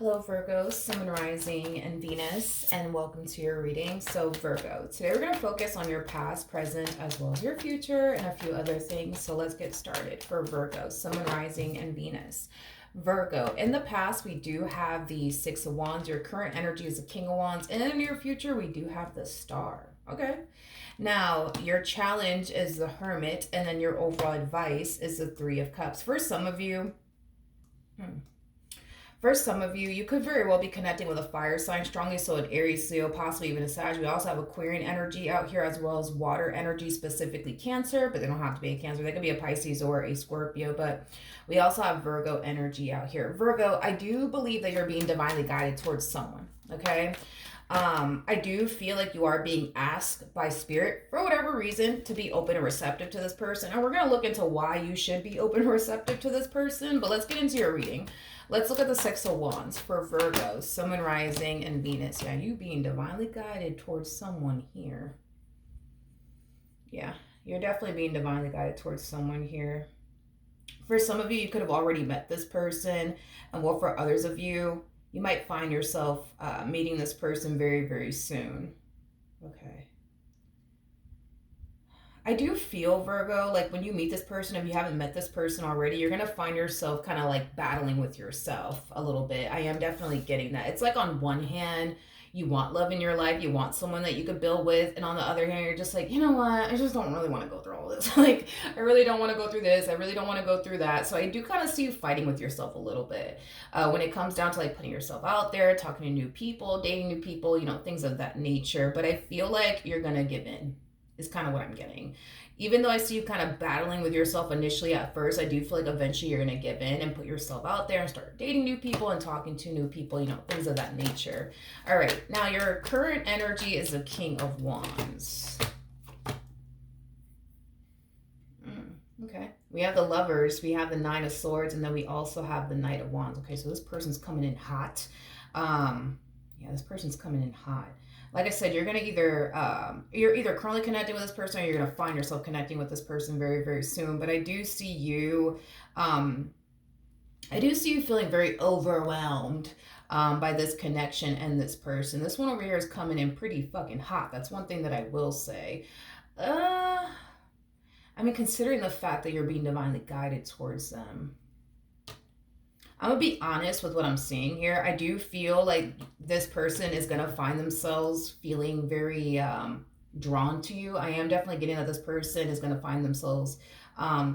Hello, Virgo, Sun, Rising, and Venus, and welcome to your reading. So, Virgo, today we're going to focus on your past, present, as well as your future, and a few other things. So, let's get started. For Virgo, Sun, Rising, and Venus. Virgo, in the past, we do have the Six of Wands. Your current energy is the King of Wands. And in the near future, we do have the Star. Okay. Now, your challenge is the Hermit, and then your overall advice is the Three of Cups. For some of you, you could very well be connecting with a fire sign strongly, so an Aries, Leo, possibly even a Sag. We also have Aquarian energy out here as well as water energy, specifically Cancer, but they don't have to be a Cancer. They could be a Pisces or a Scorpio, but we also have Virgo energy out here. Virgo, I do believe that you're being divinely guided towards someone, okay? I do feel like you are being asked by spirit, for whatever reason, to be open and receptive to this person. And we're going to look into why you should be open and receptive to this person, but let's get into your reading. Let's look at the Six of Wands for Virgo, Sun, Rising, and Venus. Yeah, you being divinely guided towards someone here. Yeah, you're definitely being divinely guided towards someone here. For some of you, you could have already met this person. And well, for others of you, you might find yourself meeting this person very, very soon. Okay. I do feel, Virgo, like when you meet this person, if you haven't met this person already, you're going to find yourself kind of like battling with yourself a little bit. I am definitely getting that. It's like on one hand, you want love in your life, you want someone that you could build with, and on the other hand, you're just like, you know what, I just don't really want to go through all this. Like, I really don't want to go through this, I really don't want to go through that. So I do kind of see you fighting with yourself a little bit when it comes down to like putting yourself out there, talking to new people, dating new people, things of that nature. But I feel like you're going to give in, is kind of what I'm getting. Even though I see you kind of battling with yourself initially at first, I do feel like eventually you're going to give in and put yourself out there and start dating new people and talking to new people, things of that nature. All right, now your current energy is the King of Wands. Okay, we have the Lovers, we have the Nine of Swords, and then we also have the Knight of Wands. Okay, so this person's coming in hot. This person's coming in hot. Like I said, you're gonna you're either currently connecting with this person or you're gonna find yourself connecting with this person very, very soon. But I do see you feeling very overwhelmed by this connection and this person. This one over here is coming in pretty fucking hot. That's one thing that I will say. Considering the fact that you're being divinely guided towards them, I'm going to be honest with what I'm seeing here. I do feel like this person is going to find themselves feeling very drawn to you. I am definitely getting that this person is going to find themselves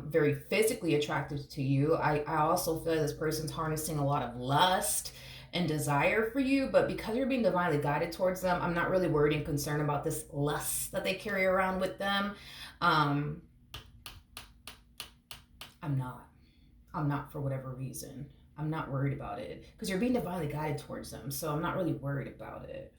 very physically attracted to you. I also feel like this person's harnessing a lot of lust and desire for you, but because you're being divinely guided towards them, I'm not really worried and concerned about this lust that they carry around with them. I'm not for whatever reason. I'm not worried about it because you're being divinely guided towards them. So I'm not really worried about it.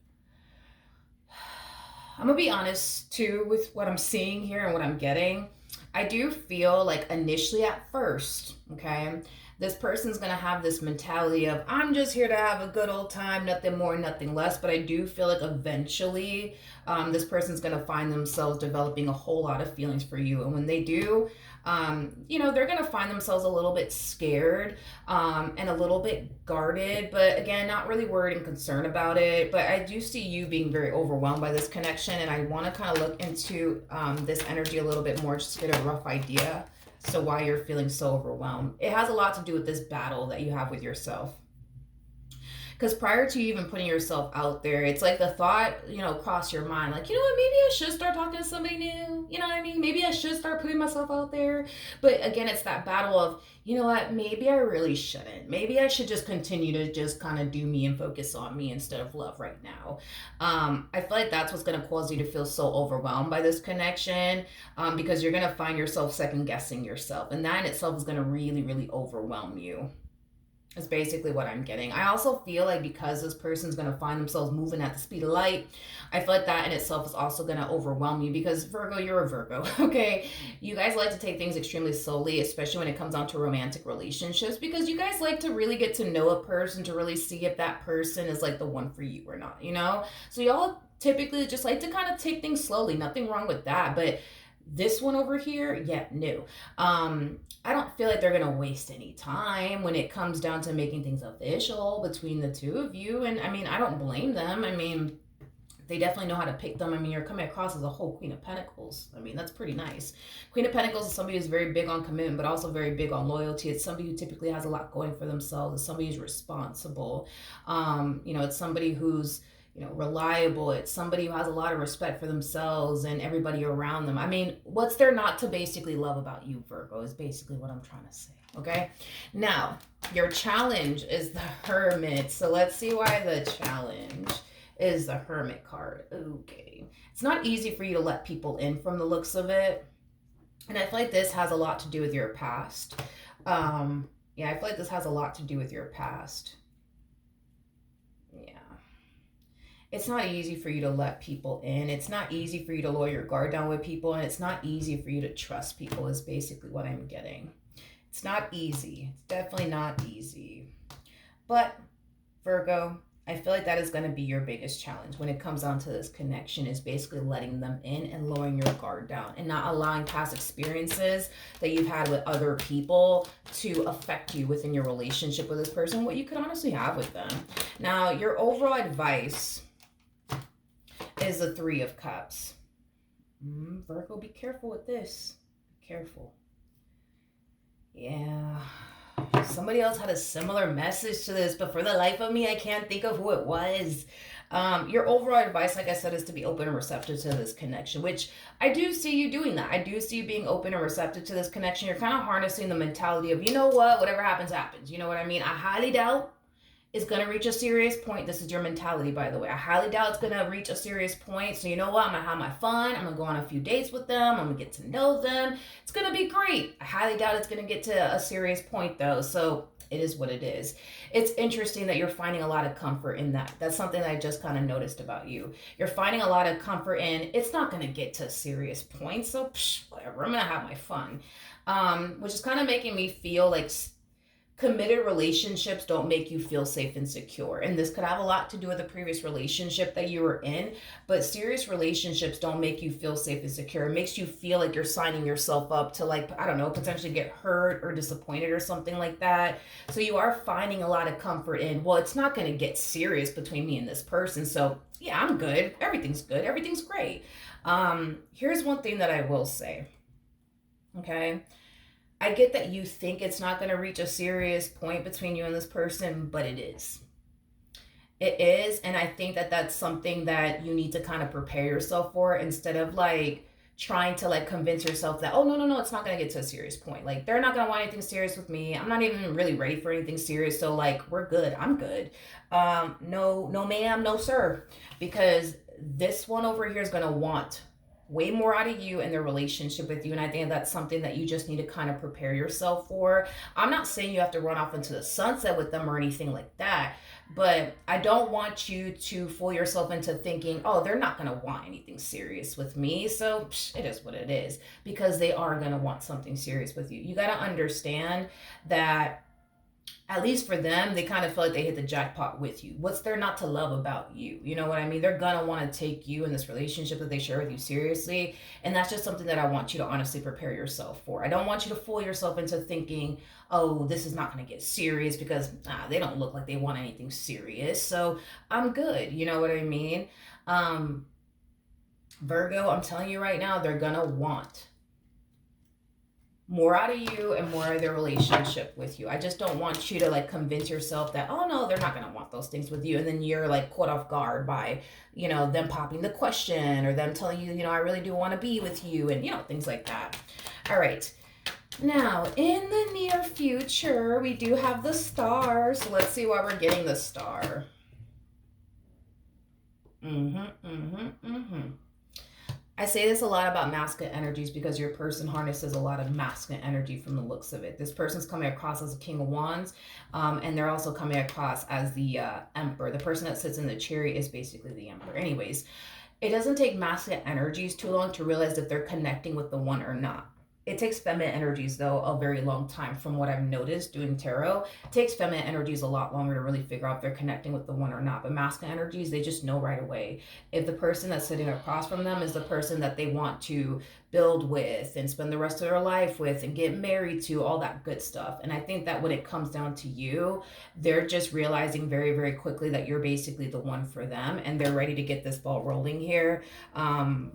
I'm going to be honest too with what I'm seeing here and what I'm getting. I do feel like initially at first, okay, this person's going to have this mentality of, I'm just here to have a good old time, nothing more, nothing less. But I do feel like eventually this person's going to find themselves developing a whole lot of feelings for you. And when they do, they're going to find themselves a little bit scared and a little bit guarded, but again, not really worried and concerned about it. But I do see you being very overwhelmed by this connection, and I want to kind of look into this energy a little bit more just to get a rough idea. So why you're feeling so overwhelmed. It has a lot to do with this battle that you have with yourself. Because prior to you even putting yourself out there, it's like the thought, cross your mind, like, maybe I should start talking to somebody new. You know what I mean? Maybe I should start putting myself out there. But again, it's that battle of, you know what, maybe I really shouldn't. Maybe I should just continue to just kind of do me and focus on me instead of love right now. I feel like that's what's going to cause you to feel so overwhelmed by this connection because you're going to find yourself second guessing yourself. And that in itself is going to really, really overwhelm you. Is basically what I'm getting. I also feel like because this person's going to find themselves moving at the speed of light, I feel like that in itself is also going to overwhelm you because Virgo, you're a Virgo, okay? You guys like to take things extremely slowly, especially when it comes down to romantic relationships, because you guys like to really get to know a person to really see if that person is like the one for you or not, So y'all typically just like to kind of take things slowly. Nothing wrong with that, but This one over here, yeah, no. I don't feel like they're gonna waste any time when it comes down to making things official between the two of you. And I mean, I don't blame them. I mean, they definitely know how to pick them. I mean, you're coming across as a whole Queen of Pentacles. I mean, that's pretty nice. Queen of Pentacles is somebody who's very big on commitment, but also very big on loyalty. It's somebody who typically has a lot going for themselves. It's somebody who's responsible. It's somebody who's reliable. It's somebody who has a lot of respect for themselves and everybody around them. I mean, what's there not to basically love about you, Virgo, is basically what I'm trying to say. Okay. Now, your challenge is the Hermit. So let's see why the challenge is the Hermit card. Okay. It's not easy for you to let people in from the looks of it. And I feel like this has a lot to do with your past. I feel like this has a lot to do with your past. Yeah. It's not easy for you to let people in. It's not easy for you to lower your guard down with people. And it's not easy for you to trust people is basically what I'm getting. It's not easy. It's definitely not easy. But Virgo, I feel like that is going to be your biggest challenge when it comes down to this connection, is basically letting them in and lowering your guard down and not allowing past experiences that you've had with other people to affect you within your relationship with this person, what you could honestly have with them. Now, your overall advice is the Three of Cups. Virgo, be careful with this. Be careful. Yeah. Somebody else had a similar message to this, but for the life of me, I can't think of who it was. Your overall advice, like I said, is to be open and receptive to this connection, which I do see you doing that. I do see you being open and receptive to this connection. You're kind of harnessing the mentality of, you know what, whatever happens, happens. You know what I mean? I highly doubt it's going to reach a serious point. This is your mentality, by the way. I highly doubt it's going to reach a serious point. So you know what? I'm going to have my fun. I'm going to go on a few dates with them. I'm going to get to know them. It's going to be great. I highly doubt it's going to get to a serious point, though. So it is what it is. It's interesting that you're finding a lot of comfort in that. That's something that I just kind of noticed about you. You're finding a lot of comfort in, it's not going to get to a serious point. So whatever. I'm going to have my fun. Which is kind of making me feel like committed relationships don't make you feel safe and secure. And this could have a lot to do with the previous relationship that you were in, but serious relationships don't make you feel safe and secure. It makes you feel like you're signing yourself up to, like, I don't know, potentially get hurt or disappointed or something like that. So you are finding a lot of comfort in, well, it's not going to get serious between me and this person. So yeah, I'm good. Everything's good. Everything's great. Here's one thing that I will say. Okay. I get that you think it's not going to reach a serious point between you and this person, but it is. It is. And I think that that's something that you need to kind of prepare yourself for, instead of like trying to like convince yourself that, oh, no, it's not going to get to a serious point. Like, they're not going to want anything serious with me. I'm not even really ready for anything serious. So like, we're good. I'm good. No, ma'am, no, sir. Because this one over here is going to want way more out of you and their relationship with you. And I think that's something that you just need to kind of prepare yourself for. I'm not saying you have to run off into the sunset with them or anything like that, but I don't want you to fool yourself into thinking, oh, they're not going to want anything serious with me. So it is what it is, because they are going to want something serious with you. You got to understand that, at least for them, they kind of feel like they hit the jackpot with you. What's there not to love about you? You know what I mean? They're going to want to take you and this relationship that they share with you seriously. And that's just something that I want you to honestly prepare yourself for. I don't want you to fool yourself into thinking, oh, this is not going to get serious, because they don't look like they want anything serious. So I'm good. You know what I mean? Virgo, I'm telling you right now, they're going to want more out of you and more of their relationship with you. I just don't want you to like convince yourself that, oh no, they're not going to want those things with you. And then you're like caught off guard by, them popping the question or them telling you, I really do want to be with you, and, things like that. All right. Now, in the near future, we do have the star. So let's see why we're getting the star. I say this a lot about masculine energies because your person harnesses a lot of masculine energy from the looks of it. This person's coming across as a King of Wands, and they're also coming across as the Emperor. The person that sits in the chariot is basically the Emperor. Anyways, it doesn't take masculine energies too long to realize if they're connecting with the one or not. It takes feminine energies, though, a very long time. From what I've noticed doing tarot, it takes feminine energies a lot longer to really figure out if they're connecting with the one or not. But masculine energies, they just know right away. If the person that's sitting across from them is the person that they want to build with and spend the rest of their life with and get married to, all that good stuff. And I think that when it comes down to you, they're just realizing very, very quickly that you're basically the one for them, and they're ready to get this ball rolling here,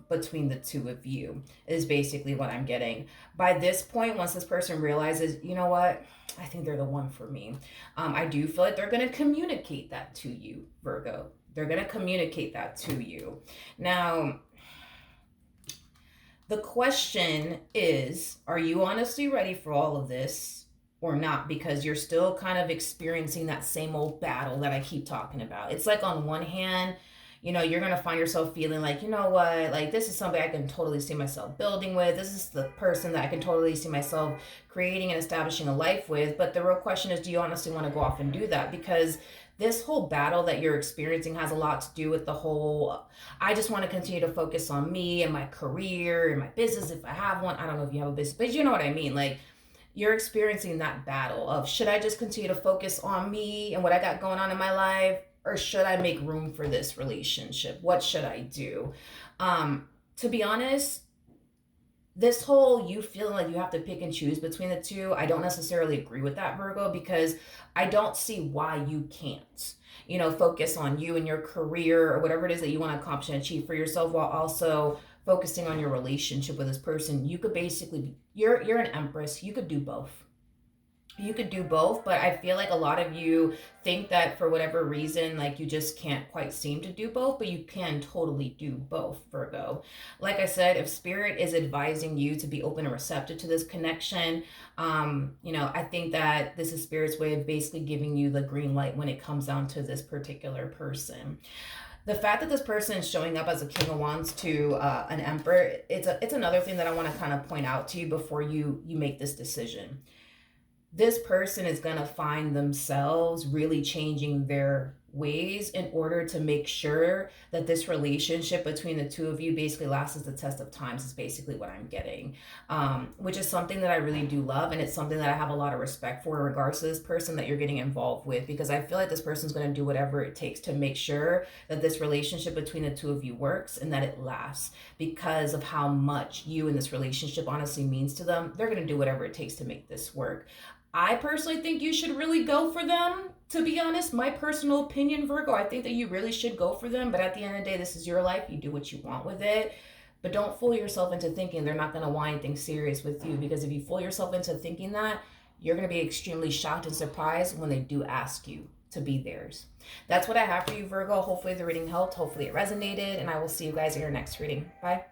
between the two of you, is basically what I'm getting. By this point, once this person realizes, you know what, I think they're the one for me, I do feel like they're going to communicate that to you, Virgo. They're going to communicate that to you. Now, the question is, are you honestly ready for all of this or not? Because you're still kind of experiencing that same old battle that I keep talking about. It's like, on one hand, you're going to find yourself feeling like, you know what, like, this is somebody I can totally see myself building with. This is the person that I can totally see myself creating and establishing a life with. But the real question is, do you honestly want to go off and do that? Because this whole battle that you're experiencing has a lot to do with the whole, I just want to continue to focus on me and my career and my business if I have one. I don't know if you have a business, but you know what I mean. Like, you're experiencing that battle of, should I just continue to focus on me and what I got going on in my life, or should I make room for this relationship? What should I do? To be honest, this whole you feeling like you have to pick and choose between the two, I don't necessarily agree with that, Virgo, because I don't see why you can't, focus on you and your career or whatever it is that you want to accomplish and achieve for yourself, while also focusing on your relationship with this person. You could basically, you're an empress. You could do both. You could do both, but I feel like a lot of you think that for whatever reason, like, you just can't quite seem to do both, but you can totally do both, Virgo. Like I said, if spirit is advising you to be open and receptive to this connection, I think that this is spirit's way of basically giving you the green light when it comes down to this particular person. The fact that this person is showing up as a King of Wands to an Emperor, it's another thing that I want to kind of point out to you before you make this decision. This person is going to find themselves really changing their ways in order to make sure that this relationship between the two of you basically lasts the test of times, is basically what I'm getting, which is something that I really do love, and it's something that I have a lot of respect for in regards to this person that you're getting involved with, because I feel like this person's going to do whatever it takes to make sure that this relationship between the two of you works and that it lasts, because of how much you and this relationship honestly means to them. They're going to do whatever it takes to make this work. I personally think you should really go for them, to be honest. My personal opinion, Virgo, I think that you really should go for them. But at the end of the day, this is your life. You do what you want with it. But don't fool yourself into thinking they're not going to want anything serious with you. Because if you fool yourself into thinking that, you're going to be extremely shocked and surprised when they do ask you to be theirs. That's what I have for you, Virgo. Hopefully the reading helped. Hopefully it resonated. And I will see you guys in your next reading. Bye.